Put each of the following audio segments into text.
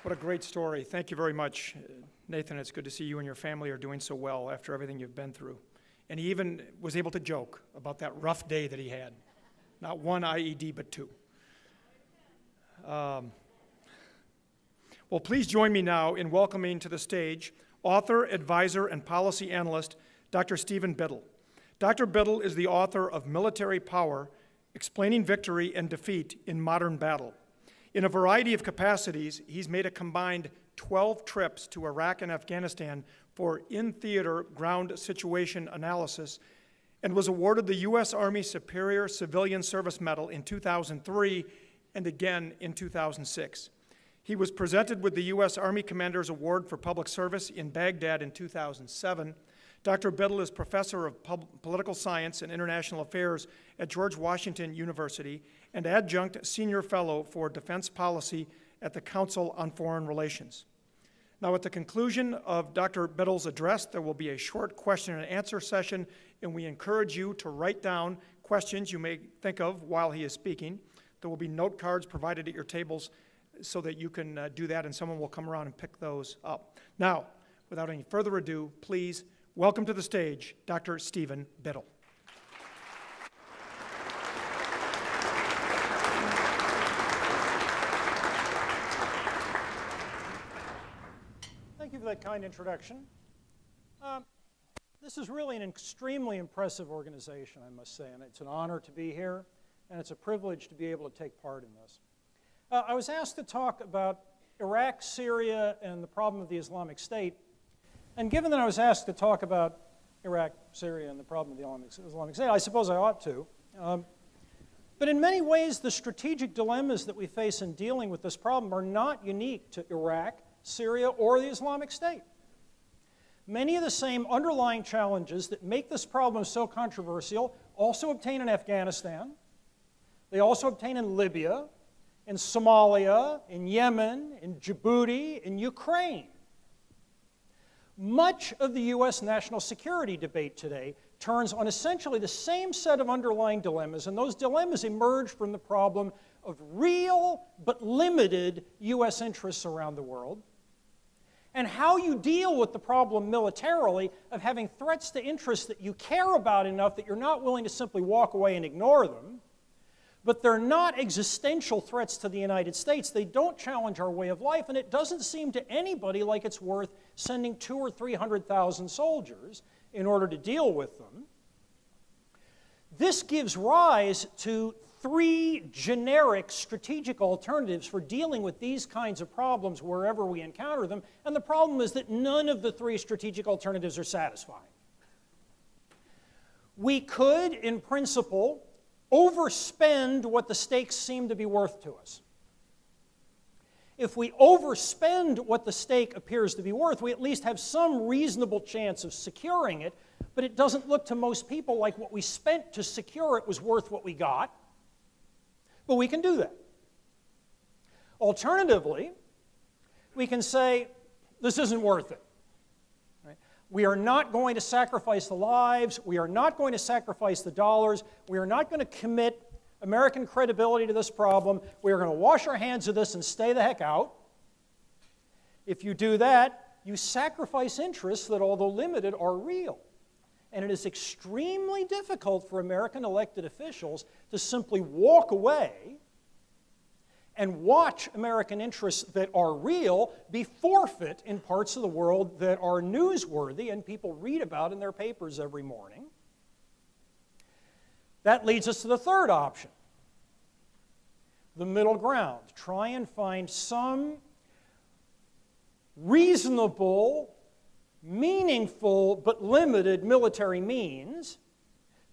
What a great story. Thank you very much, Nathan. It's good to see you and your family are doing so well after everything you've been through. And he even was able to joke about that rough day that he had. Not one IED, but two. Well, please join me now in welcoming to the stage author, advisor, and policy analyst, Dr. Stephen Biddle. Dr. Biddle is the author of Military Power, Explaining Victory and Defeat in Modern Battle. In a variety of capacities, he's made a combined 12 trips to Iraq and Afghanistan for in-theater ground situation analysis and was awarded the U.S. Army Superior Civilian Service Medal in 2003 and again in 2006. He was presented with the U.S. Army Commander's Award for Public Service in Baghdad in 2007. Dr. Biddle is professor of political science and international affairs at George Washington University and adjunct senior fellow for defense policy at the Council on Foreign Relations. Now, at the conclusion of Dr. Biddle's address, there will be a short question and answer session, and we encourage you to write down questions you may think of while he is speaking. There will be note cards provided at your tables so that you can do that, and someone will come around and pick those up. Now, without any further ado, please welcome to the stage Dr. Stephen Biddle. Thank you for that kind introduction. This is really an extremely impressive organization, I must say, and it's an honor to be here, and it's a privilege to be able to take part in this. I was asked to talk about Iraq, Syria, and the problem of the Islamic State. And given that I was asked to talk about Iraq, Syria, and the problem of the Islamic State, I suppose I ought to. But in many ways, the strategic dilemmas that we face in dealing with this problem are not unique to Iraq, Syria, or the Islamic State. Many of the same underlying challenges that make this problem so controversial also obtain in Afghanistan. They also obtain in Libya, in Somalia, in Yemen, in Djibouti, in Ukraine. Much of the U.S. national security debate today turns on essentially the same set of underlying dilemmas, and those dilemmas emerge from the problem of real but limited U.S. interests around the world, and how you deal with the problem militarily of having threats to interests that you care about enough that you're not willing to simply walk away and ignore them, but they're not existential threats to the United States. They don't challenge our way of life, and it doesn't seem to anybody like it's worth sending 200,000 or 300,000 soldiers in order to deal with them. This gives rise to three generic strategic alternatives for dealing with these kinds of problems wherever we encounter them, and the problem is that none of the three strategic alternatives are satisfying. We could, in principle, overspend what the stakes seem to be worth to us. If we overspend what the stake appears to be worth, we at least have some reasonable chance of securing it, but it doesn't look to most people like what we spent to secure it was worth what we got. But we can do that. Alternatively, we can say, this isn't worth it. Right? We are not going to sacrifice the lives. We are not going to sacrifice the dollars. We are not going to commit American credibility to this problem. We are going to wash our hands of this and stay the heck out. If you do that, you sacrifice interests that, although limited, are real. And it is extremely difficult for American elected officials to simply walk away and watch American interests that are real be forfeit in parts of the world that are newsworthy and people read about in their papers every morning. That leads us to the third option, the middle ground. Try and find some reasonable, meaningful, but limited military means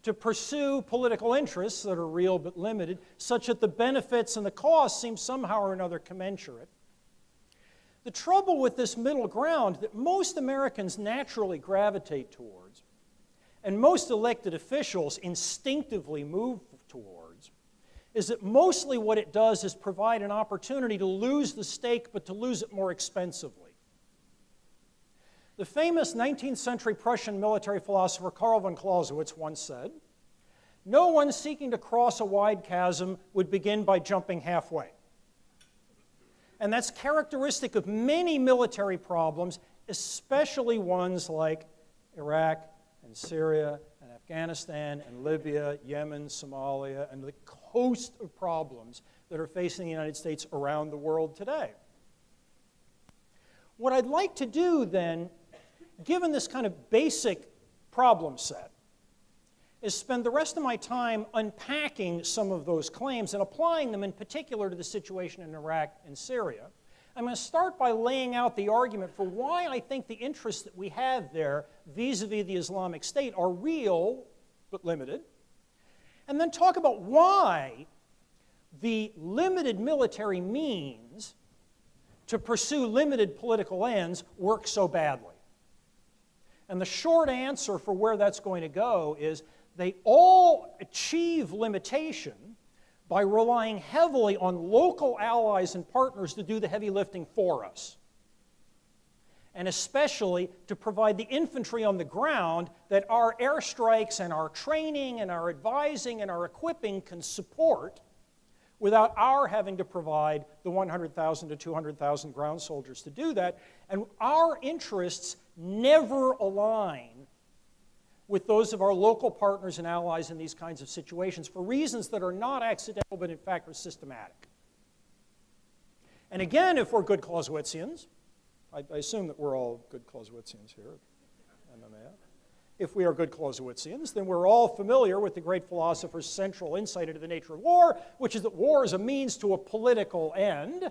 to pursue political interests that are real but limited, such that the benefits and the costs seem somehow or another commensurate. The trouble with this middle ground that most Americans naturally gravitate towards, and most elected officials instinctively move towards, is that mostly what it does is provide an opportunity to lose the stake, but to lose it more expensively. The famous 19th century Prussian military philosopher Karl von Clausewitz once said, "No one seeking to cross a wide chasm would begin by jumping halfway." And that's characteristic of many military problems, especially ones like Iraq and Syria and Afghanistan and Libya, Yemen, Somalia, and the host of problems that are facing the United States around the world today. What I'd like to do then, given this kind of basic problem set, is spend the rest of my time unpacking some of those claims and applying them in particular to the situation in Iraq and Syria. I'm going to start by laying out the argument for why I think the interests that we have there vis-a-vis the Islamic State are real but limited, and then talk about why the limited military means to pursue limited political ends work so badly. And the short answer for where that's going to go is they all achieve limitation by relying heavily on local allies and partners to do the heavy lifting for us, and especially to provide the infantry on the ground that our airstrikes and our training and our advising and our equipping can support without our having to provide the 100,000 to 200,000 ground soldiers to do that. And our interests never align with those of our local partners and allies in these kinds of situations for reasons that are not accidental, but in fact are systematic. And again, if we're good Clausewitzians, I assume that we're all good Clausewitzians here at MMAF. If we are good Clausewitzians, then we're all familiar with the great philosopher's central insight into the nature of war, which is that war is a means to a political end,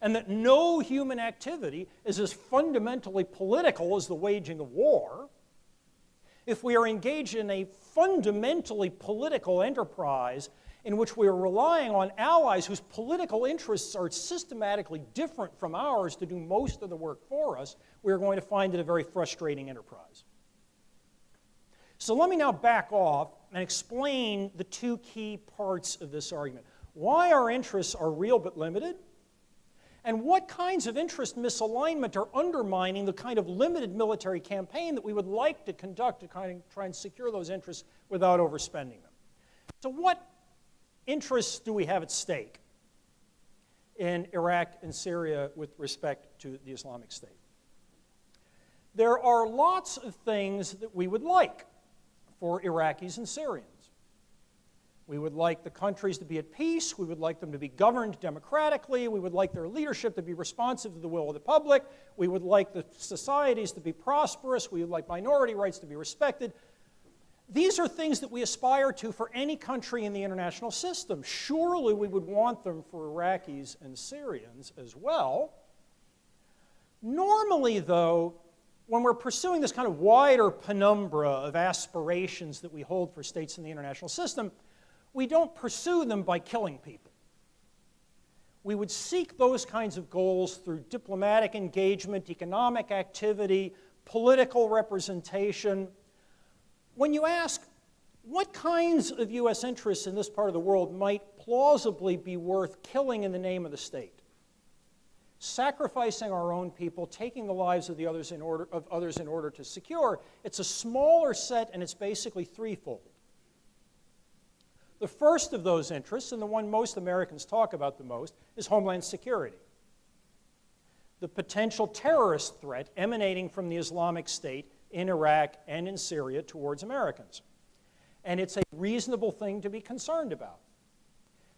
and that no human activity is as fundamentally political as the waging of war. If we are engaged in a fundamentally political enterprise in which we are relying on allies whose political interests are systematically different from ours to do most of the work for us, we are going to find it a very frustrating enterprise. So let me now back off and explain the two key parts of this argument. Why our interests are real but limited, and what kinds of interest misalignment are undermining the kind of limited military campaign that we would like to conduct to kind of try and secure those interests without overspending them. So what interests do we have at stake in Iraq and Syria with respect to the Islamic State? There are lots of things that we would like for Iraqis and Syrians. We would like the countries to be at peace. We would like them to be governed democratically. We would like their leadership to be responsive to the will of the public. We would like the societies to be prosperous. We would like minority rights to be respected. These are things that we aspire to for any country in the international system. Surely we would want them for Iraqis and Syrians as well. Normally, though, when we're pursuing this kind of wider penumbra of aspirations that we hold for states in the international system, we don't pursue them by killing people. We would seek those kinds of goals through diplomatic engagement, economic activity, political representation. When you ask what kinds of U.S. interests in this part of the world might plausibly be worth killing in the name of the state, sacrificing our own people, taking the lives of others in order to secure, it's a smaller set, and it's basically threefold. The first of those interests, and the one most Americans talk about the most, is homeland security. The potential terrorist threat emanating from the Islamic State in Iraq and in Syria towards Americans. And it's a reasonable thing to be concerned about.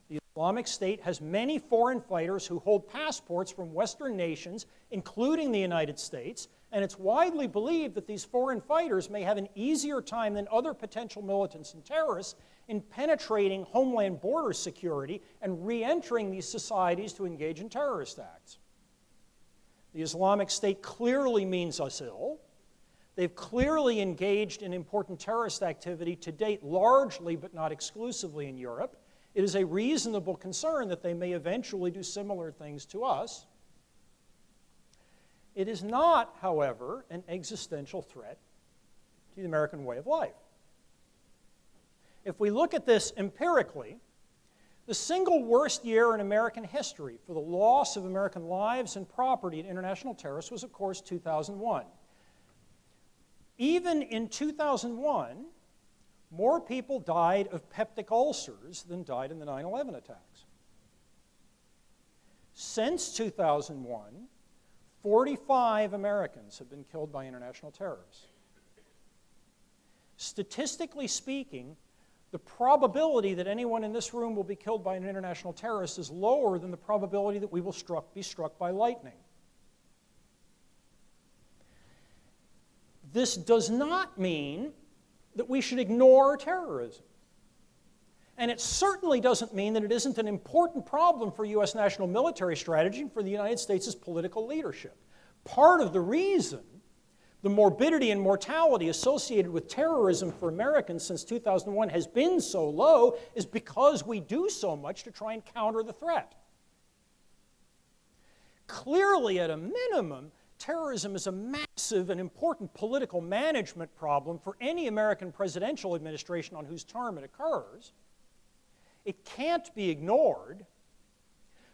The Islamic State has many foreign fighters who hold passports from Western nations, including the United States, and it's widely believed that these foreign fighters may have an easier time than other potential militants and terrorists in penetrating homeland border security and re-entering these societies to engage in terrorist acts. The Islamic State clearly means us ill. They've clearly engaged in important terrorist activity to date, largely but not exclusively in Europe. It is a reasonable concern that they may eventually do similar things to us. It is not, however, an existential threat to the American way of life. If we look at this empirically, the single worst year in American history for the loss of American lives and property in international terrorists was, of course, 2001. Even in 2001, more people died of peptic ulcers than died in the 9/11 attacks. Since 2001, 45 Americans have been killed by international terrorists. Statistically speaking, the probability that anyone in this room will be killed by an international terrorist is lower than the probability that we will be struck by lightning. This does not mean that we should ignore terrorism. And it certainly doesn't mean that it isn't an important problem for U.S. national military strategy and for the United States' political leadership. Part of the reason the morbidity and mortality associated with terrorism for Americans since 2001 has been so low is because we do so much to try and counter the threat. Clearly, at a minimum, terrorism is a massive and important political management problem for any American presidential administration on whose term it occurs. It can't be ignored,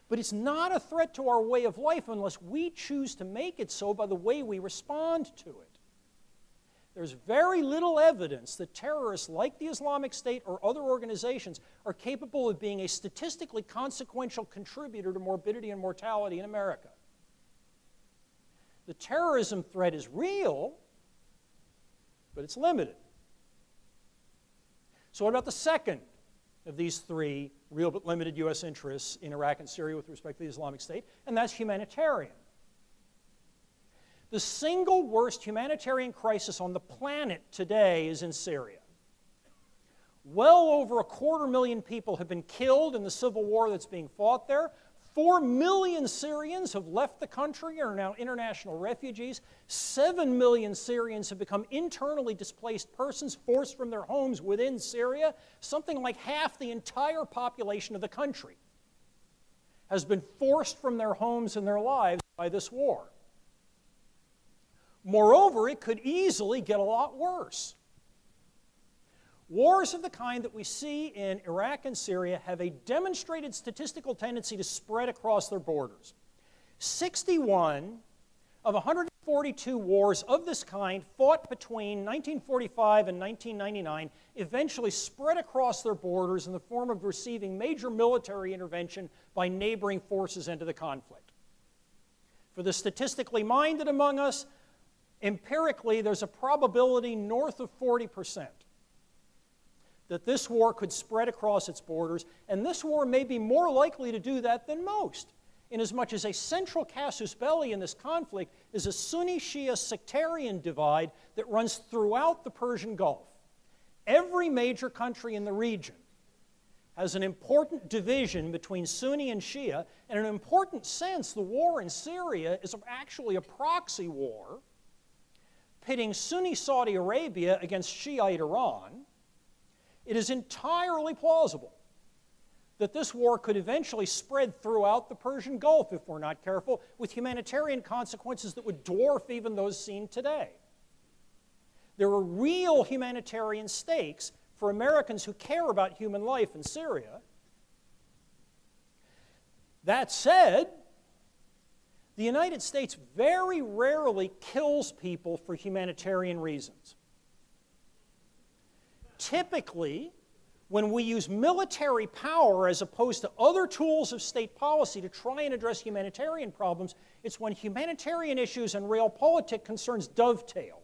but it's not a threat to our way of life unless we choose to make it so by the way we respond to it. There's very little evidence that terrorists like the Islamic State or other organizations are capable of being a statistically consequential contributor to morbidity and mortality in America. The terrorism threat is real, but it's limited. So what about the second of these three real but limited U.S. interests in Iraq and Syria with respect to the Islamic State? And that's humanitarian. The single worst humanitarian crisis on the planet today is in Syria. Well over 250,000 people have been killed in the civil war that's being fought there. 4 million Syrians have left the country and are now international refugees. 7 million Syrians have become internally displaced persons forced from their homes within Syria. Something like half the entire population of the country has been forced from their homes and their lives by this war. Moreover, it could easily get a lot worse. Wars of the kind that we see in Iraq and Syria have a demonstrated statistical tendency to spread across their borders. 61 of 142 wars of this kind fought between 1945 and 1999 eventually spread across their borders in the form of receiving major military intervention by neighboring forces into the conflict. For the statistically minded among us, empirically, there's a probability north of 40% that this war could spread across its borders, and this war may be more likely to do that than most, inasmuch as a central casus belli in this conflict is a Sunni-Shia sectarian divide that runs throughout the Persian Gulf. Every major country in the region has an important division between Sunni and Shia, and in an important sense, the war in Syria is actually a proxy war pitting Sunni Saudi Arabia against Shiite Iran. It is entirely plausible that this war could eventually spread throughout the Persian Gulf if we're not careful, with humanitarian consequences that would dwarf even those seen today. There are real humanitarian stakes for Americans who care about human life in Syria. That said, the United States very rarely kills people for humanitarian reasons. Typically, when we use military power as opposed to other tools of state policy to try and address humanitarian problems, it's when humanitarian issues and realpolitik concerns dovetail.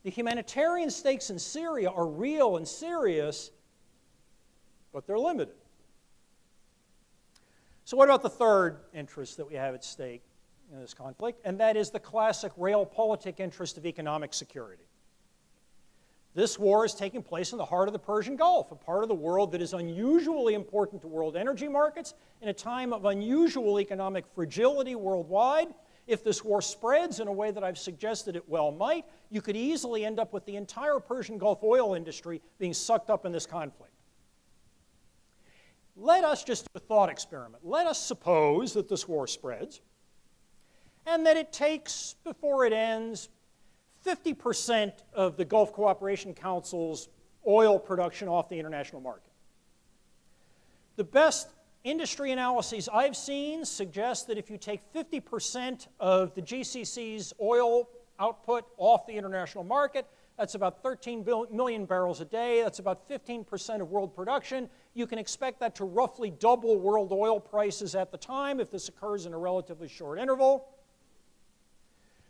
The humanitarian stakes in Syria are real and serious, but they're limited. So what about the third interest that we have at stake in this conflict? And that is the classic realpolitik interest of economic security. This war is taking place in the heart of the Persian Gulf, a part of the world that is unusually important to world energy markets in a time of unusual economic fragility worldwide. If this war spreads in a way that I've suggested it well might, you could easily end up with the entire Persian Gulf oil industry being sucked up in this conflict. Let us just do a thought experiment. Let us suppose that this war spreads and that it takes, before it ends, 50% of the Gulf Cooperation Council's oil production off the international market. The best industry analyses I've seen suggest that if you take 50% of the GCC's oil output off the international market, That's about 13 million barrels a day. That's about 15% of world production. You can expect that to roughly double world oil prices at the time if this occurs in a relatively short interval.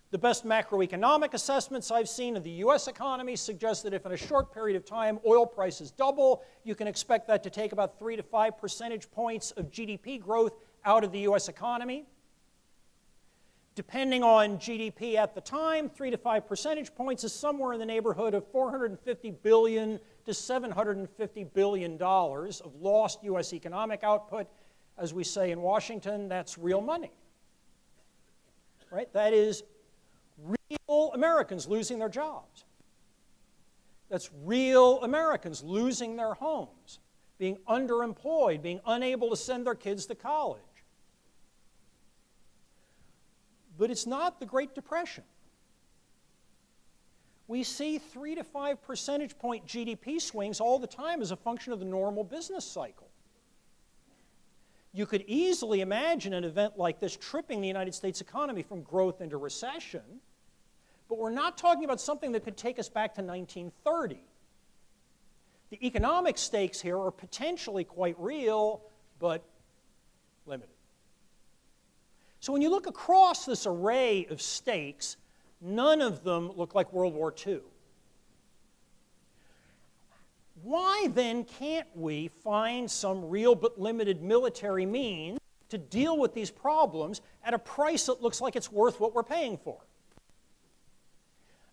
The best macroeconomic assessments I've seen of the US economy suggest that if in a short period of time oil prices double, you can expect that to take about 3 to 5 percentage points of GDP growth out of the US economy. Depending on GDP at the time, 3 to 5 percentage points is somewhere in the neighborhood of $450 billion to $750 billion of lost US economic output. As we say in Washington, that's real money. Right? That is real Americans losing their jobs. That's real Americans losing their homes, being underemployed, being unable to send their kids to college. But it's not the Great Depression. We see 3 to 5 percentage point GDP swings all the time as a function of the normal business cycle. You could easily imagine an event like this tripping the United States economy from growth into recession, but we're not talking about something that could take us back to 1930. The economic stakes here are potentially quite real, but limited. So when you look across this array of stakes, none of them look like World War II. Why then can't we find some real but limited military means to deal with these problems at a price that looks like it's worth what we're paying for?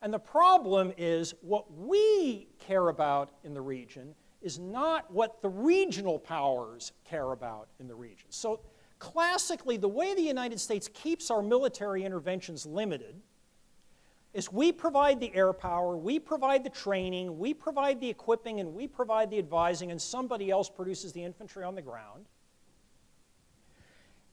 And the problem is what we care about in the region is not what the regional powers care about in the region. So classically, the way the United States keeps our military interventions limited is we provide the air power, we provide the training, we provide the equipping, and we provide the advising, and somebody else produces the infantry on the ground.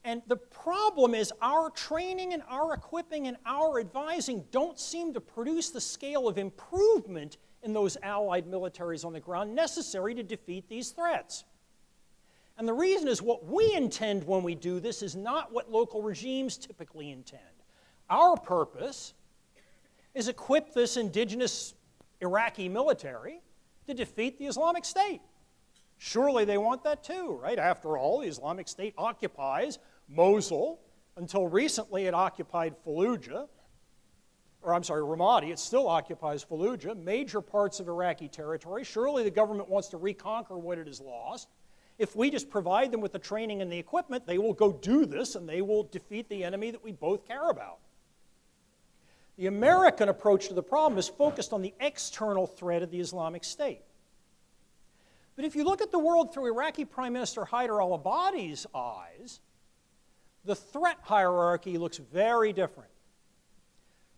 And the problem is our training and our equipping and our advising don't seem to produce the scale of improvement in those allied militaries on the ground necessary to defeat these threats. And the reason is what we intend when we do this is not what local regimes typically intend. Our purpose is equip this indigenous Iraqi military to defeat the Islamic State. Surely they want that too, right? After all, the Islamic State occupies Mosul. Until recently, it occupied Ramadi. It still occupies Fallujah, major parts of Iraqi territory. Surely the government wants to reconquer what it has lost. If we just provide them with the training and the equipment, they will go do this and they will defeat the enemy that we both care about. The American approach to the problem is focused on the external threat of the Islamic State. But if you look at the world through Iraqi Prime Minister Haider al-Abadi's eyes, the threat hierarchy looks very different.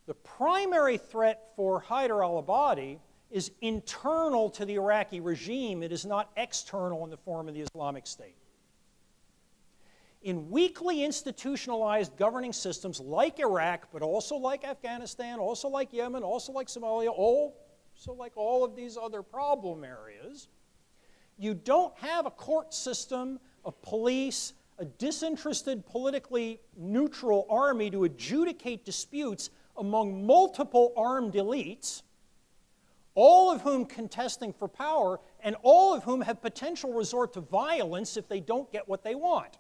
The primary threat for Haider al-Abadi is internal to the Iraqi regime. It is not external in the form of the Islamic State. In weakly institutionalized governing systems like Iraq, but also like Afghanistan, also like Yemen, also like Somalia, also like all of these other problem areas, you don't have a court system, a police, a disinterested, politically neutral army to adjudicate disputes among multiple armed elites, all of whom contesting for power, and all of whom have potential resort to violence if they don't get what they want.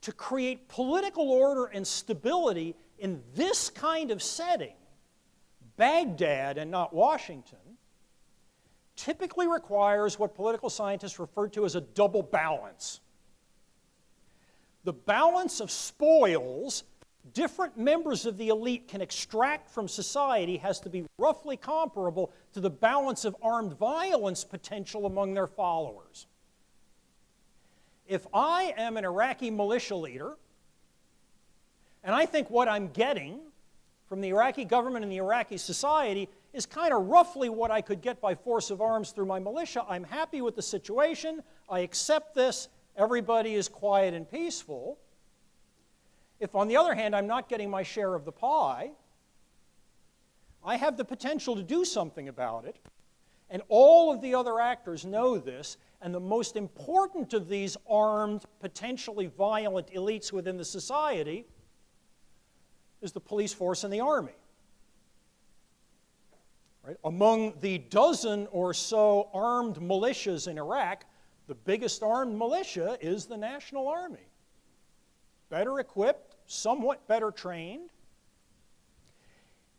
To create political order and stability in this kind of setting, Baghdad and not Washington, typically requires what political scientists refer to as a double balance. The balance of spoils different members of the elite can extract from society has to be roughly comparable to the balance of armed violence potential among their followers. If I am an Iraqi militia leader, and I think what I'm getting from the Iraqi government and the Iraqi society is kind of roughly what I could get by force of arms through my militia, I'm happy with the situation, I accept this, everybody is quiet and peaceful. If, on the other hand, I'm not getting my share of the pie, I have the potential to do something about it, and all of the other actors know this, and the most important of these armed, potentially violent elites within the society is the police force and the army. Right? Among the dozen or so armed militias in Iraq, the biggest armed militia is the National Army. Better equipped, somewhat better trained.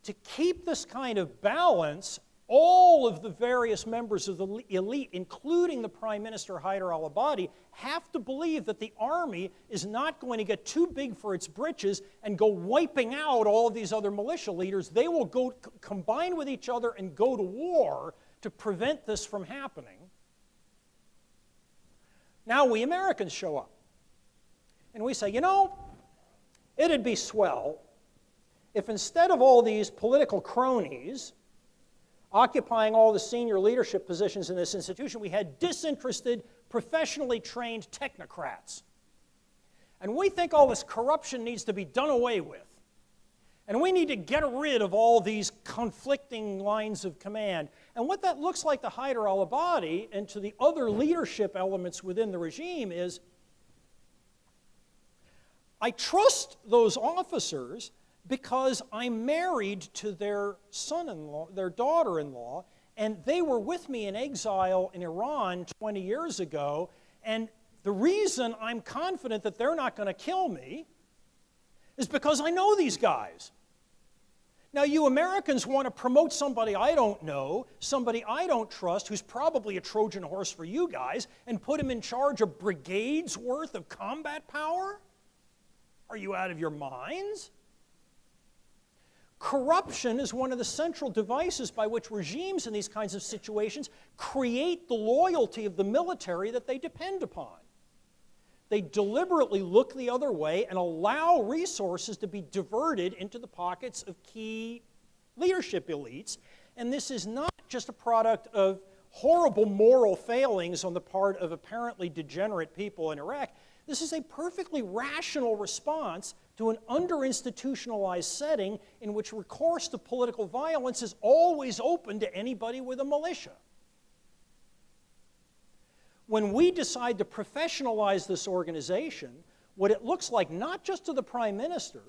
To keep this kind of balance, all of the various members of the elite, including the Prime Minister Haider al-Abadi, have to believe that the army is not going to get too big for its britches and go wiping out all of these other militia leaders. They will go combine with each other and go to war to prevent this from happening. Now we Americans show up. And we say, you know, it'd be swell if instead of all these political cronies occupying all the senior leadership positions in this institution, we had disinterested, professionally trained technocrats. And we think all this corruption needs to be done away with. And we need to get rid of all these conflicting lines of command. And what that looks like to Haider al-Abadi and to the other leadership elements within the regime is, I trust those officers because I'm married to their son-in-law, their daughter-in-law, and they were with me in exile in Iran 20 years ago, and the reason I'm confident that they're not going to kill me is because I know these guys. Now, you Americans want to promote somebody I don't know, somebody I don't trust, who's probably a Trojan horse for you guys, and put him in charge of brigades worth of combat power? Are you out of your minds? Corruption is one of the central devices by which regimes in these kinds of situations create the loyalty of the military that they depend upon. They deliberately look the other way and allow resources to be diverted into the pockets of key leadership elites. And this is not just a product of horrible moral failings on the part of apparently degenerate people in Iraq. This is a perfectly rational response to an under-institutionalized setting in which recourse to political violence is always open to anybody with a militia. When we decide to professionalize this organization, what it looks like not just to the Prime Minister,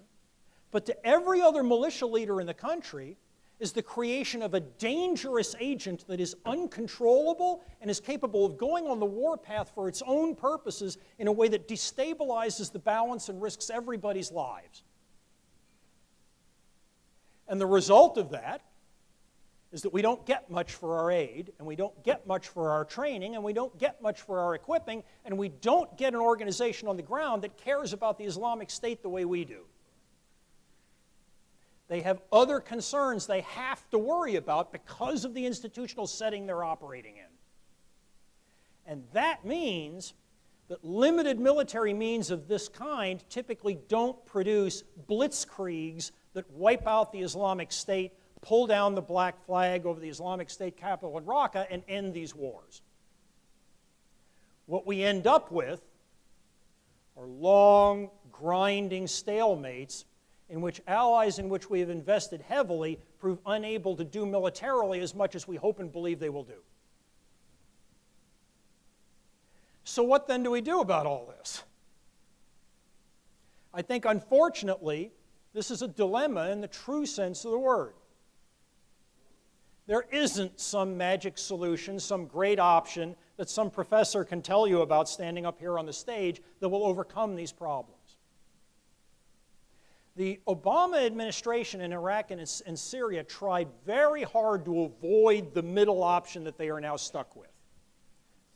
but to every other militia leader in the country, is the creation of a dangerous agent that is uncontrollable and is capable of going on the warpath for its own purposes in a way that destabilizes the balance and risks everybody's lives. And the result of that is that we don't get much for our aid, and we don't get much for our training, and we don't get much for our equipping, and we don't get an organization on the ground that cares about the Islamic State the way we do. They have other concerns they have to worry about because of the institutional setting they're operating in. And that means that limited military means of this kind typically don't produce blitzkriegs that wipe out the Islamic State, pull down the black flag over the Islamic State capital in Raqqa, and end these wars. What we end up with are long, grinding stalemates in which allies in which we have invested heavily prove unable to do militarily as much as we hope and believe they will do. So what then do we do about all this? I think, unfortunately, this is a dilemma in the true sense of the word. There isn't some magic solution, some great option that some professor can tell you about standing up here on the stage that will overcome these problems. The Obama administration in Iraq and in Syria tried very hard to avoid the middle option that they are now stuck with.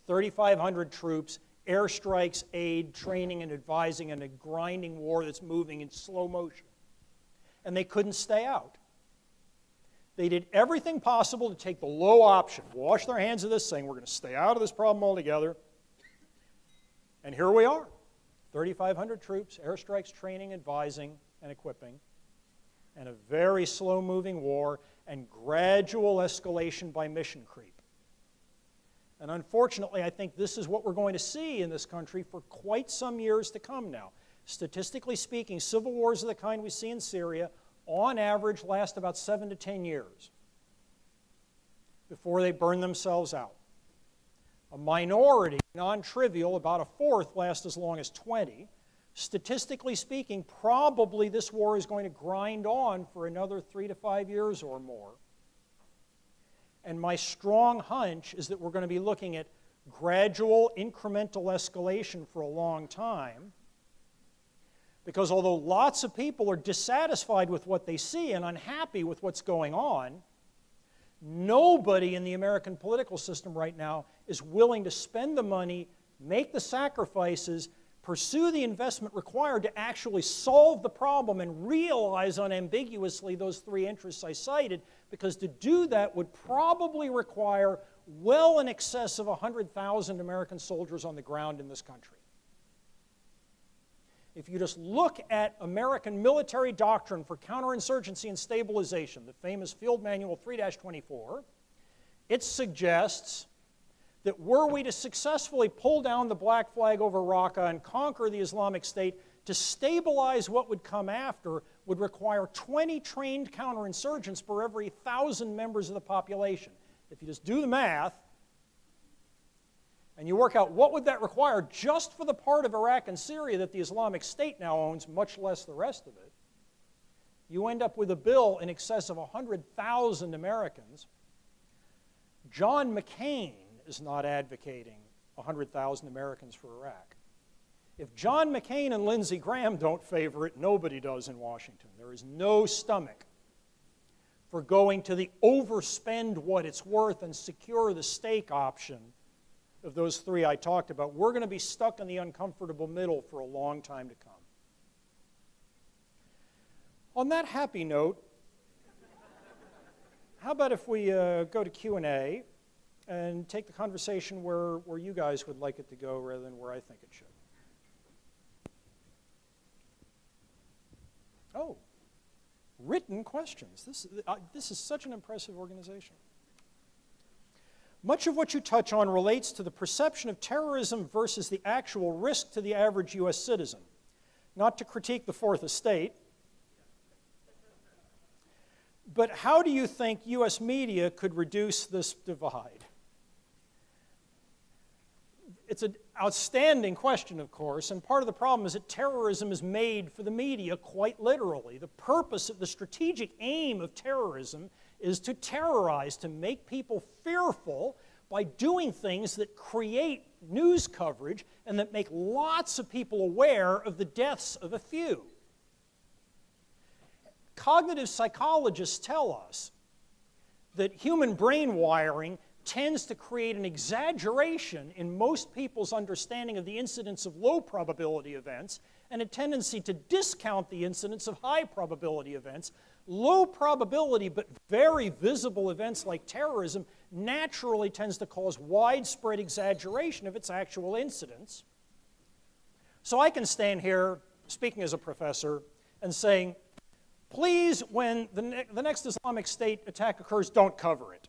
3,500 troops, airstrikes, aid, training and advising in a grinding war that's moving in slow motion. And they couldn't stay out. They did everything possible to take the low option, wash their hands of this, saying we're going to stay out of this problem altogether. And here we are, 3,500 troops, airstrikes, training, advising, and equipping, and a very slow-moving war and gradual escalation by mission creep. And unfortunately, I think this is what we're going to see in this country for quite some years to come now. Statistically speaking, civil wars of the kind we see in Syria, on average, last about 7 to 10 years before they burn themselves out. A minority, non-trivial, about a fourth, last as long as 20. Statistically speaking, probably this war is going to grind on for another 3 to 5 years or more. And my strong hunch is that we're going to be looking at gradual, incremental escalation for a long time. Because although lots of people are dissatisfied with what they see and unhappy with what's going on, nobody in the American political system right now is willing to spend the money, make the sacrifices, pursue the investment required to actually solve the problem and realize unambiguously those three interests I cited, because to do that would probably require well in excess of 100,000 American soldiers on the ground in this country. If you just look at American military doctrine for counterinsurgency and stabilization, the famous Field Manual 3-24, it suggests that were we to successfully pull down the black flag over Raqqa and conquer the Islamic State, to stabilize what would come after would require 20 trained counterinsurgents for every 1,000 members of the population. If you just do the math, and you work out what would that require just for the part of Iraq and Syria that the Islamic State now owns, much less the rest of it, you end up with a bill in excess of 100,000 Americans. John McCain is not advocating 100,000 Americans for Iraq. If John McCain and Lindsey Graham don't favor it, nobody does in Washington. There is no stomach for going to the overspend what it's worth and secure the stake option of those three I talked about. We're going to be stuck in the uncomfortable middle for a long time to come. On that happy note, how about if we go to Q&A and take the conversation where you guys would like it to go rather than where I think it should. Oh, written questions. This is such an impressive organization. Much of what you touch on relates to the perception of terrorism versus the actual risk to the average U.S. citizen. Not to critique the Fourth Estate, but how do you think U.S. media could reduce this divide? It's an outstanding question, of course, and part of the problem is that terrorism is made for the media quite literally. The purpose of the strategic aim of terrorism is to terrorize, to make people fearful by doing things that create news coverage and that make lots of people aware of the deaths of a few. Cognitive psychologists tell us that human brain wiring tends to create an exaggeration in most people's understanding of the incidence of low probability events and a tendency to discount the incidence of high probability events. Low probability but very visible events like terrorism naturally tends to cause widespread exaggeration of its actual incidence. So I can stand here, speaking as a professor, and saying, please, when the next Islamic State attack occurs, don't cover it.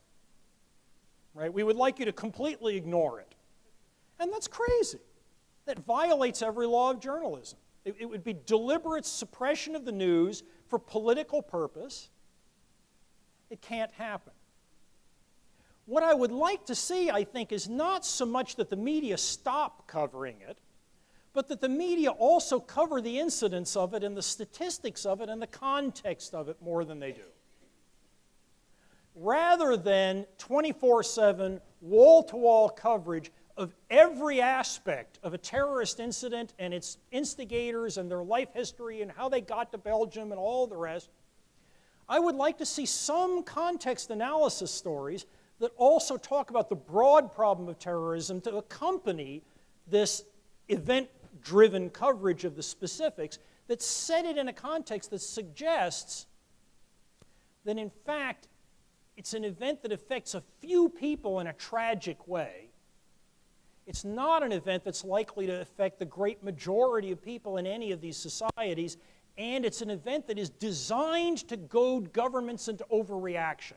Right? We would like you to completely ignore it. And that's crazy. That violates every law of journalism. It would be deliberate suppression of the news for political purpose. It can't happen. What I would like to see, I think, is not so much that the media stop covering it, but that the media also cover the incidence of it and the statistics of it and the context of it more than they do. Rather than 24/7, wall-to-wall coverage of every aspect of a terrorist incident and its instigators and their life history and how they got to Belgium and all the rest, I would like to see some context analysis stories that also talk about the broad problem of terrorism to accompany this event-driven coverage of the specifics that set it in a context that suggests that, in fact, it's an event that affects a few people in a tragic way. It's not an event that's likely to affect the great majority of people in any of these societies, and it's an event that is designed to goad governments into overreaction.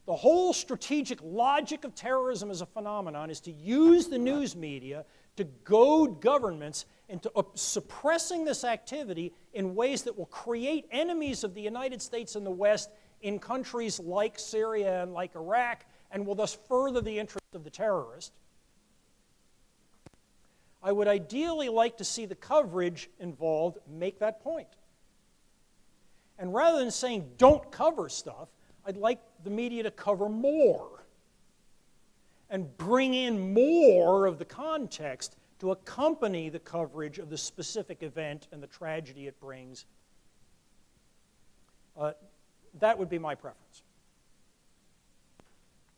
The whole strategic logic of terrorism as a phenomenon is to use the news media to goad governments into suppressing this activity in ways that will create enemies of the United States and the West in countries like Syria and like Iraq, and will thus further the interest of the terrorist. I would ideally like to see the coverage involved make that point. And rather than saying don't cover stuff, I'd like the media to cover more and bring in more of the context to accompany the coverage of the specific event and the tragedy it brings. That would be my preference.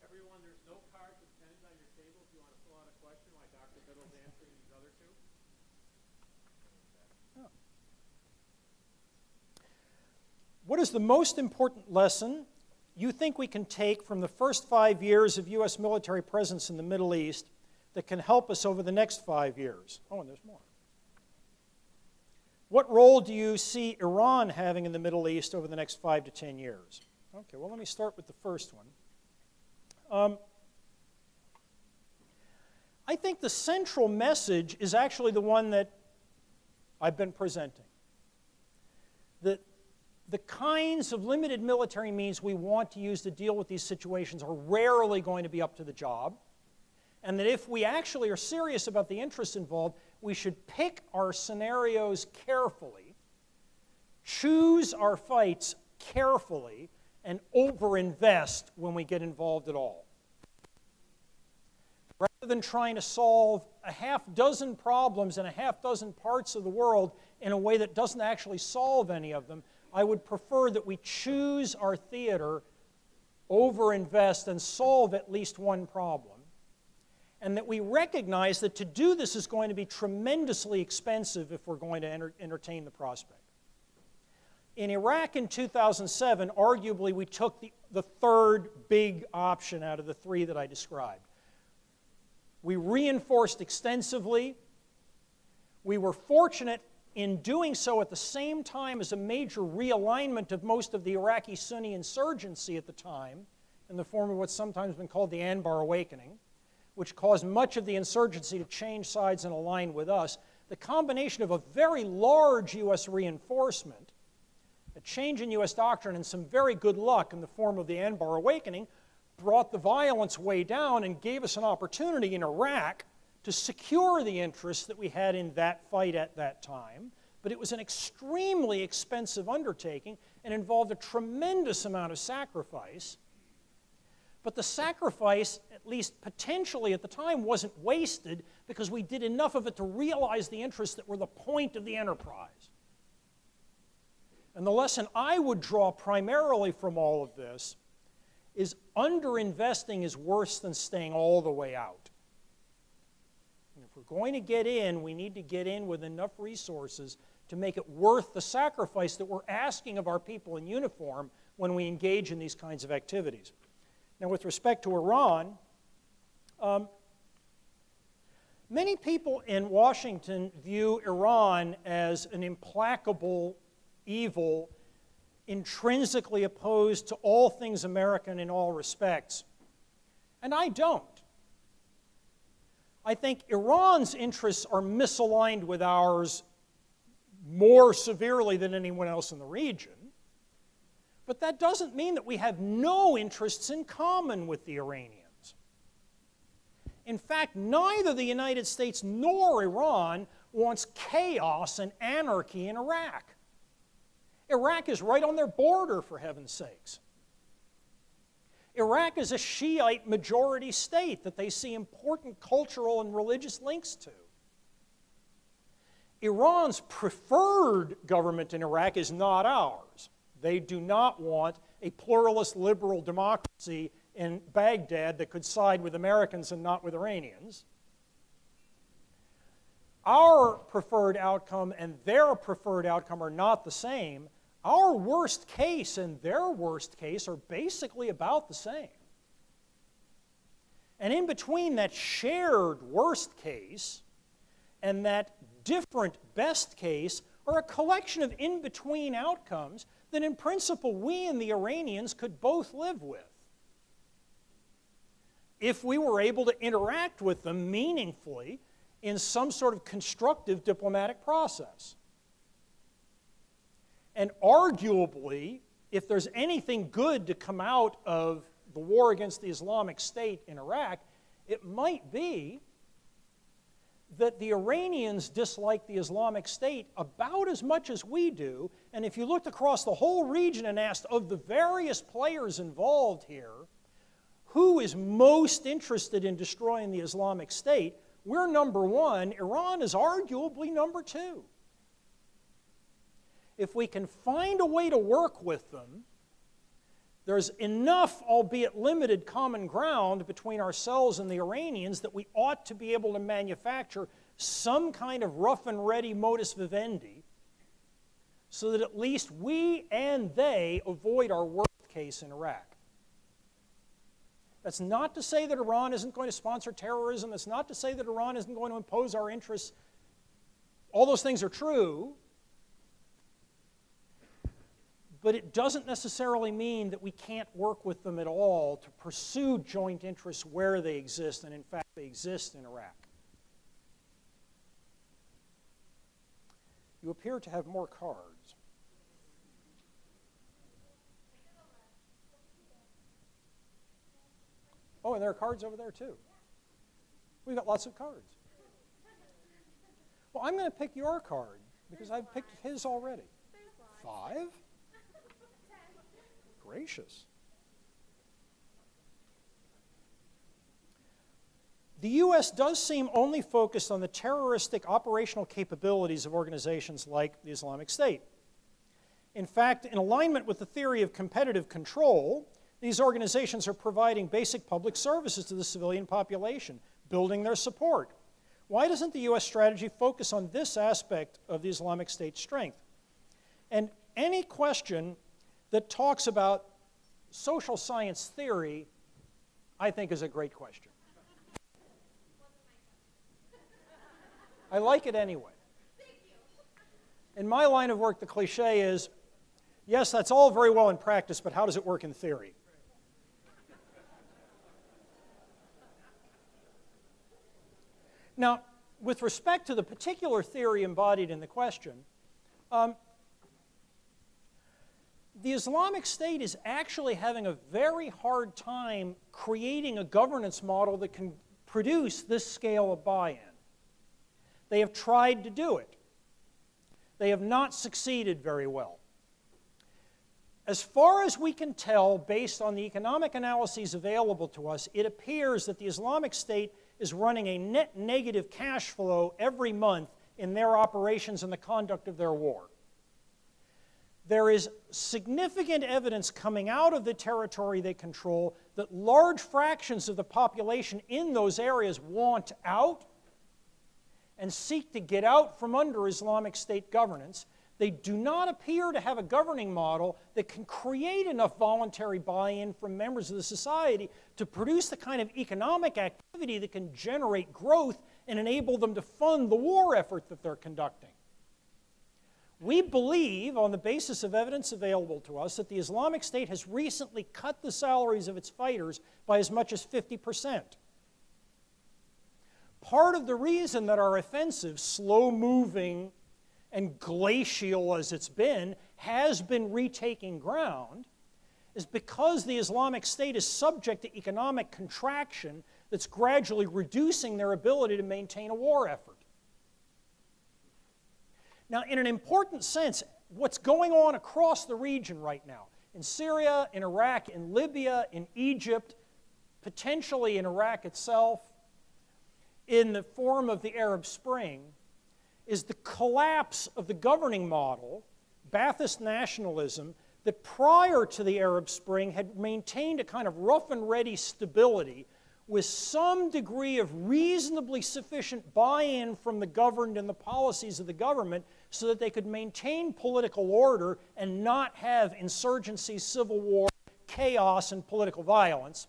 Everyone, there's no cards and pens on your table if you want to fill out a question while Dr. Biddle's answering these other two. Oh. What is the most important lesson you think we can take from the first 5 years of U.S. military presence in the Middle East that can help us over the next 5 years? Oh, and there's more. What role do you see Iran having in the Middle East over the next 5 to 10 years? Okay, well, let me start with the first one. I think the central message is actually the one that I've been presenting. That the kinds of limited military means we want to use to deal with these situations are rarely going to be up to the job, and that if we actually are serious about the interests involved, we should pick our scenarios carefully, choose our fights carefully, and overinvest when we get involved at all. Rather than trying to solve a half dozen problems in a half dozen parts of the world in a way that doesn't actually solve any of them, I would prefer that we choose our theater, overinvest, and solve at least one problem, and that we recognize that to do this is going to be tremendously expensive if we're going to entertain the prospect. In Iraq in 2007, arguably we took the third big option out of the three that I described. We reinforced extensively. We were fortunate in doing so at the same time as a major realignment of most of the Iraqi Sunni insurgency at the time, in the form of what's sometimes been called the Anbar Awakening, which caused much of the insurgency to change sides and align with us. The combination of a very large U.S. reinforcement, a change in U.S. doctrine, and some very good luck in the form of the Anbar Awakening brought the violence way down and gave us an opportunity in Iraq to secure the interests that we had in that fight at that time. But it was an extremely expensive undertaking and involved a tremendous amount of sacrifice. But the sacrifice, at least potentially at the time, wasn't wasted because we did enough of it to realize the interests that were the point of the enterprise. And the lesson I would draw primarily from all of this is underinvesting is worse than staying all the way out. And if we're going to get in, we need to get in with enough resources to make it worth the sacrifice that we're asking of our people in uniform when we engage in these kinds of activities. Now, with respect to Iran, many people in Washington view Iran as an implacable evil, intrinsically opposed to all things American in all respects. And I don't. I think Iran's interests are misaligned with ours more severely than anyone else in the region. But that doesn't mean that we have no interests in common with the Iranians. In fact, neither the United States nor Iran wants chaos and anarchy in Iraq. Iraq is right on their border, for heaven's sakes. Iraq is a Shiite majority state that they see important cultural and religious links to. Iran's preferred government in Iraq is not ours. They do not want a pluralist liberal democracy in Baghdad that could side with Americans and not with Iranians. Our preferred outcome and their preferred outcome are not the same. Our worst case and their worst case are basically about the same. And in between that shared worst case and that different best case are a collection of in-between outcomes that in principle we and the Iranians could both live with, if we were able to interact with them meaningfully in some sort of constructive diplomatic process. And arguably, if there's anything good to come out of the war against the Islamic State in Iraq, it might be that the Iranians dislike the Islamic State about as much as we do. And if you looked across the whole region and asked, of the various players involved here, who is most interested in destroying the Islamic State, we're number one. Iran is arguably number two. If we can find a way to work with them, there's enough, albeit limited, common ground between ourselves and the Iranians that we ought to be able to manufacture some kind of rough and ready modus vivendi so that at least we and they avoid our worst case in Iraq. That's not to say that Iran isn't going to sponsor terrorism. That's not to say that Iran isn't going to impose our interests. All those things are true. But it doesn't necessarily mean that we can't work with them at all to pursue joint interests where they exist, and in fact they exist in Iraq. You appear to have more cards. Oh, and there are cards over there too. We've got lots of cards. Well, I'm going to pick your card because I've picked his already. 5? Gracious. The U.S. does seem only focused on the terroristic operational capabilities of organizations like the Islamic State. In fact, in alignment with the theory of competitive control, these organizations are providing basic public services to the civilian population, building their support. Why doesn't the U.S. strategy focus on this aspect of the Islamic State's strength? And any question that talks about social science theory, I think, is a great question. I like it anyway. In my line of work, the cliche is, yes, that's all very well in practice, but how does it work in theory? Now, with respect to the particular theory embodied in the question, the Islamic State is actually having a very hard time creating a governance model that can produce this scale of buy-in. They have tried to do it. They have not succeeded very well. As far as we can tell, based on the economic analyses available to us, it appears that the Islamic State is running a net negative cash flow every month in their operations and the conduct of their war. There is significant evidence coming out of the territory they control that large fractions of the population in those areas want out and seek to get out from under Islamic State governance. They do not appear to have a governing model that can create enough voluntary buy-in from members of the society to produce the kind of economic activity that can generate growth and enable them to fund the war effort that they're conducting. We believe, on the basis of evidence available to us, that the Islamic State has recently cut the salaries of its fighters by as much as 50%. Part of the reason that our offensive, slow-moving and glacial as it's been, has been retaking ground is because the Islamic State is subject to economic contraction that's gradually reducing their ability to maintain a war effort. Now, in an important sense, what's going on across the region right now, in Syria, in Iraq, in Libya, in Egypt, potentially in Iraq itself, in the form of the Arab Spring, is the collapse of the governing model, Ba'athist nationalism, that prior to the Arab Spring had maintained a kind of rough and ready stability with some degree of reasonably sufficient buy-in from the governed and the policies of the government so that they could maintain political order and not have insurgency, civil war, chaos, and political violence.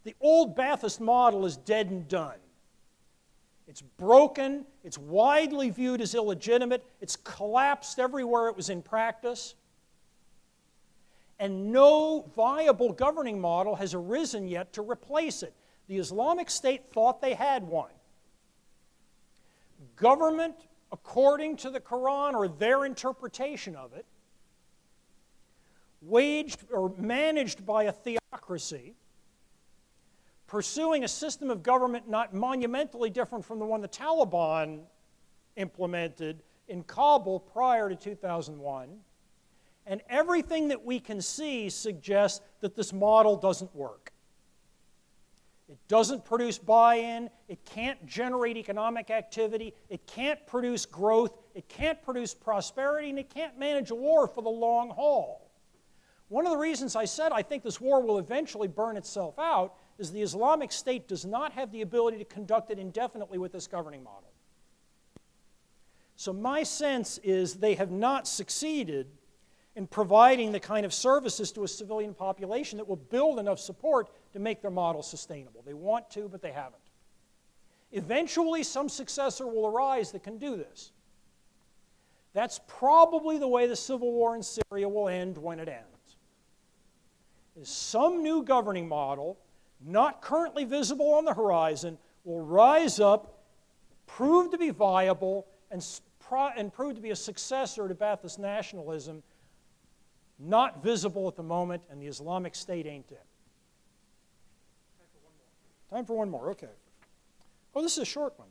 The old Ba'athist model is dead and done. It's broken, it's widely viewed as illegitimate, it's collapsed everywhere it was in practice, and no viable governing model has arisen yet to replace it. The Islamic State thought they had one. Government, according to the Quran or their interpretation of it, waged or managed by a theocracy, pursuing a system of government not monumentally different from the one the Taliban implemented in Kabul prior to 2001. And everything that we can see suggests that this model doesn't work. It doesn't produce buy-in, it can't generate economic activity, it can't produce growth, it can't produce prosperity, and it can't manage a war for the long haul. One of the reasons I said I think this war will eventually burn itself out is the Islamic State does not have the ability to conduct it indefinitely with this governing model. So my sense is they have not succeeded in providing the kind of services to a civilian population that will build enough support to make their model sustainable. They want to, but they haven't. Eventually, some successor will arise that can do this. That's probably the way the civil war in Syria will end when it ends. Is some new governing model, not currently visible on the horizon, will rise up, prove to be viable, and prove to be a successor to Ba'athist nationalism, not visible at the moment, and the Islamic State ain't it. Time for one more, okay. Oh, this is a short one.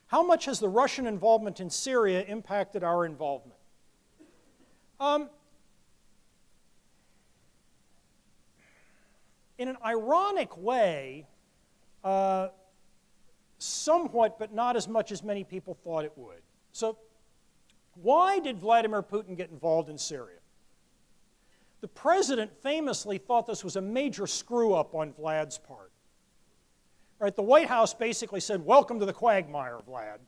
How much has the Russian involvement in Syria impacted our involvement? In an ironic way, somewhat, but not as much as many people thought it would. So, why did Vladimir Putin get involved in Syria? The president famously thought this was a major screw-up on Vlad's part. Right, the White House basically said, welcome to the quagmire, Vlad.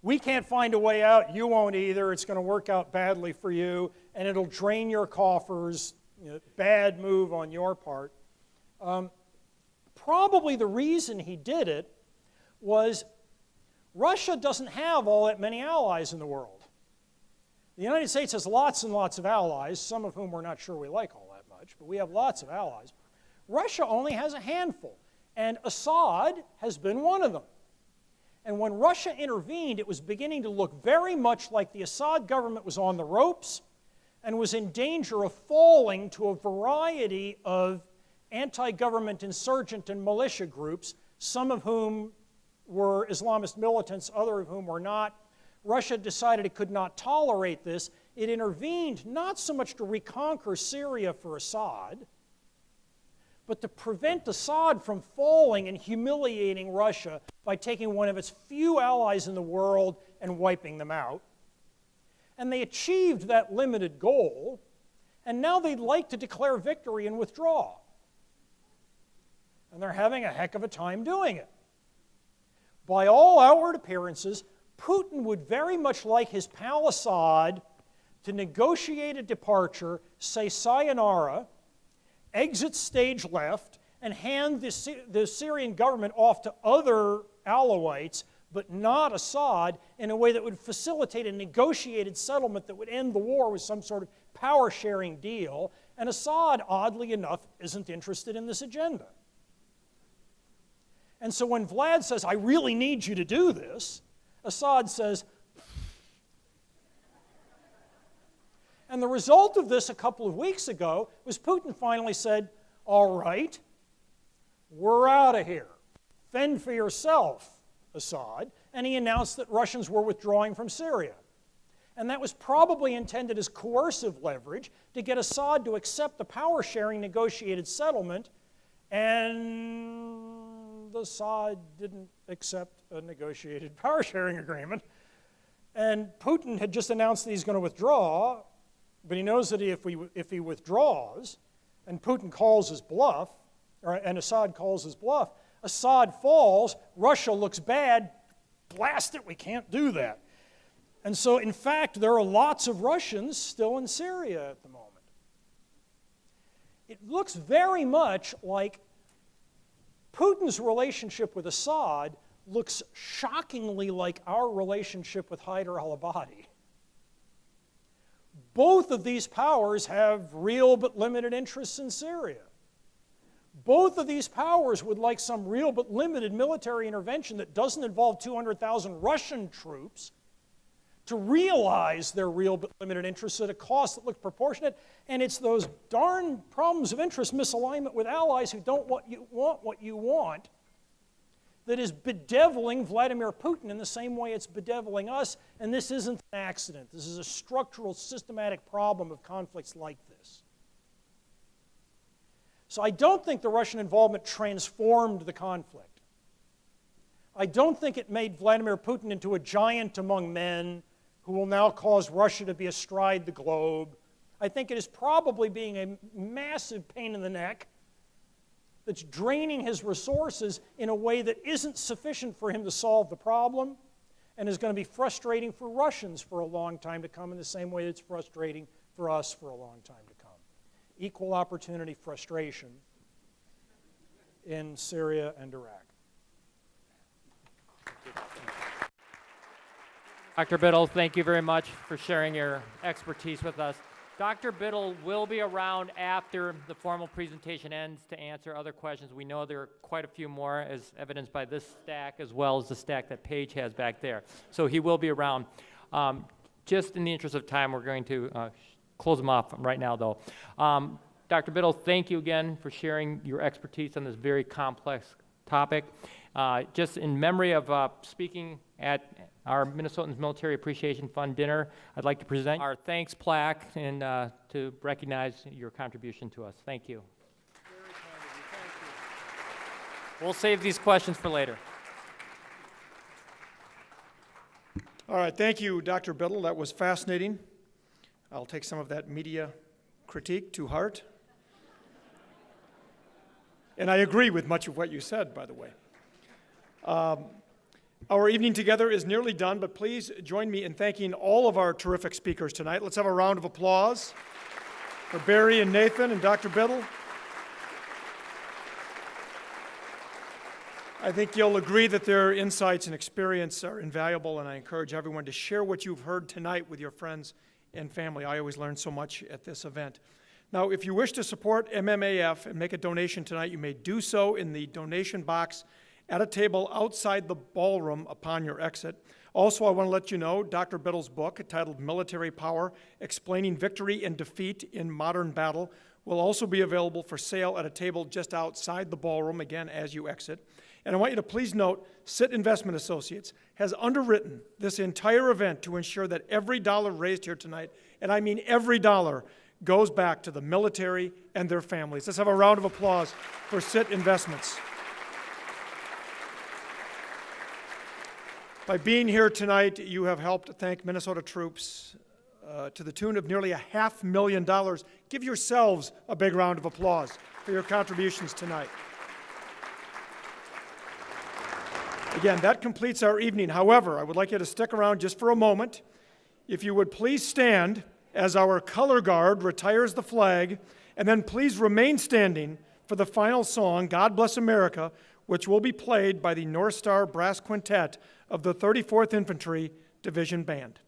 We can't find a way out, you won't either, it's going to work out badly for you, and it'll drain your coffers, bad move on your part. Probably the reason he did it was Russia doesn't have all that many allies in the world. The United States has lots and lots of allies, some of whom we're not sure we like all that much, but we have lots of allies. Russia only has a handful, and Assad has been one of them. And when Russia intervened, it was beginning to look very much like the Assad government was on the ropes and was in danger of falling to a variety of anti-government insurgent and militia groups, some of whom were Islamist militants, other of whom were not. Russia decided it could not tolerate this. It intervened not so much to reconquer Syria for Assad, but to prevent Assad from falling and humiliating Russia by taking one of its few allies in the world and wiping them out. And they achieved that limited goal, and now they'd like to declare victory and withdraw. And they're having a heck of a time doing it. By all outward appearances, Putin would very much like his pal Assad to negotiate a departure, say sayonara, exit stage left, and hand the Syrian government off to other Alawites, but not Assad, in a way that would facilitate a negotiated settlement that would end the war with some sort of power-sharing deal. And Assad, oddly enough, isn't interested in this agenda. And so when Vlad says, I really need you to do this, Assad says, and the result of this a couple of weeks ago was Putin finally said, all right, we're out of here. Fend for yourself, Assad. And he announced that Russians were withdrawing from Syria. And that was probably intended as coercive leverage to get Assad to accept the power-sharing negotiated settlement, and Assad didn't accept a negotiated power-sharing agreement. And Putin had just announced that he's going to withdraw, but he knows that if he withdraws, and Putin calls his bluff, and Assad calls his bluff, Assad falls, Russia looks bad, blast it, we can't do that. And so, in fact, there are lots of Russians still in Syria at the moment. It looks very much like Putin's relationship with Assad looks shockingly like our relationship with Haider al-Abadi. Both of these powers have real but limited interests in Syria. Both of these powers would like some real but limited military intervention that doesn't involve 200,000 Russian troops to realize their real but limited interests at a cost that looks proportionate. And it's those darn problems of interest misalignment with allies who don't want what you want that is bedeviling Vladimir Putin in the same way it's bedeviling us. And this isn't an accident. This is a structural, systematic problem of conflicts like this. So I don't think the Russian involvement transformed the conflict. I don't think it made Vladimir Putin into a giant among men who will now cause Russia to be astride the globe. I think it is probably being a massive pain in the neck that's draining his resources in a way that isn't sufficient for him to solve the problem and is going to be frustrating for Russians for a long time to come in the same way it's frustrating for us for a long time to come. Equal opportunity frustration in Syria and Iraq. Dr. Biddle, thank you very much for sharing your expertise with us. Dr. Biddle will be around after the formal presentation ends to answer other questions. We know there are quite a few more, as evidenced by this stack, as well as the stack that Paige has back there. So he will be around. Just in the interest of time, we're going to close them off right now, though. Dr. Biddle, thank you again for sharing your expertise on this very complex topic. Just in memory of speaking at our Minnesotans Military Appreciation Fund dinner, I'd like to present our thanks plaque and to recognize your contribution to us. Thank you. Very kind of you. Thank you. We'll save these questions for later. All right, thank you, Dr. Biddle. That was fascinating. I'll take some of that media critique to heart. And I agree with much of what you said, by the way. Our evening together is nearly done, but please join me in thanking all of our terrific speakers tonight. Let's have a round of applause for Barry and Nathan and Dr. Biddle. I think you'll agree that their insights and experience are invaluable, and I encourage everyone to share what you've heard tonight with your friends and family. I always learn so much at this event. Now, if you wish to support MMAF and make a donation tonight, you may do so in the donation box at a table outside the ballroom upon your exit. Also, I want to let you know Dr. Biddle's book, titled Military Power, Explaining Victory and Defeat in Modern Battle, will also be available for sale at a table just outside the ballroom, again, as you exit. And I want you to please note, SIT Investment Associates has underwritten this entire event to ensure that every dollar raised here tonight, and I mean every dollar, goes back to the military and their families. Let's have a round of applause for SIT Investments. By being here tonight, you have helped thank Minnesota troops to the tune of nearly $500,000. Give yourselves a big round of applause for your contributions tonight. Again, that completes our evening. However, I would like you to stick around just for a moment. If you would please stand as our color guard retires the flag, and then please remain standing for the final song, God Bless America, which will be played by the North Star Brass Quintet of the 34th Infantry Division Band.